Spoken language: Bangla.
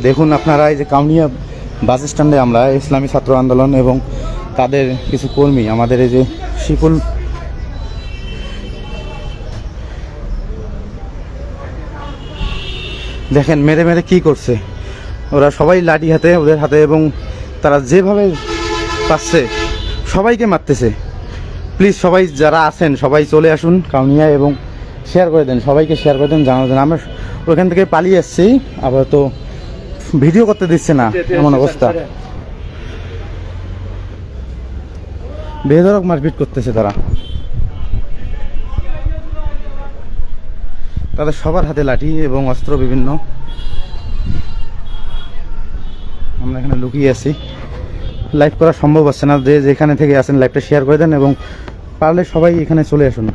দেখুন আপনারা, এই যে কাউনিয়া বাস স্ট্যান্ডে আমরা ইসলামী ছাত্র আন্দোলন এবং তাদের কিছু কর্মী, আমাদের এই যে শিকুল, দেখেন মেরে মেরে কি করছে ওরা, সবাই লাঠি হাতে ওদের হাতে, এবং তারা যেভাবে পাচ্ছে সবাইকে মারতেছে। প্লিজ সবাই যারা আছেন সবাই চলে আসুন কাউনিয়া এবং শেয়ার করে দেন, সবাইকে শেয়ার করে দেন, জানা দেন। আমরা ওখান থেকে পালিয়ে আসছি, আবার তো ভিডিও করতে দিচ্ছে না, এমন অবস্থা। বেধড়ক মারপিট করতেছে তারা, তাদের সবার হাতে লাঠি এবং অস্ত্র বিভিন্ন। আমরা এখানে লুকিয়ে আছি, লাইভ করা সম্ভব হচ্ছে না। যে যেখানে থেকে আসেন লাইভটা শেয়ার করে দেন এবং পারলে সবাই এখানে চলে আসুন।